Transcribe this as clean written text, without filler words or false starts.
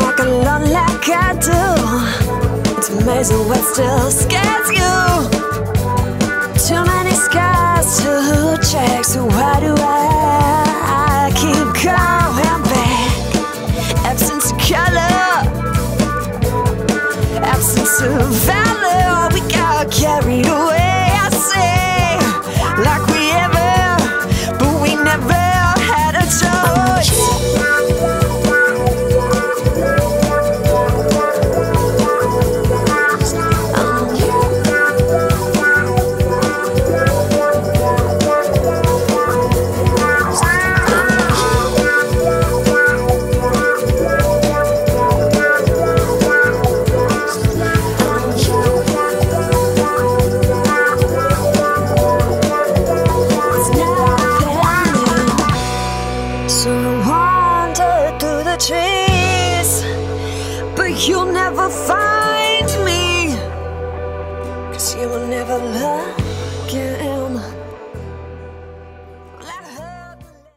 walk alone like I do. It's amazing what still scares you. Too many scars to check, so why do I keep going back? Absence of color, absence of valor. We got carried away, I say, like we ever, but we never had a choice. So I wander through the trees, but you'll never find me, 'cause you will never look again.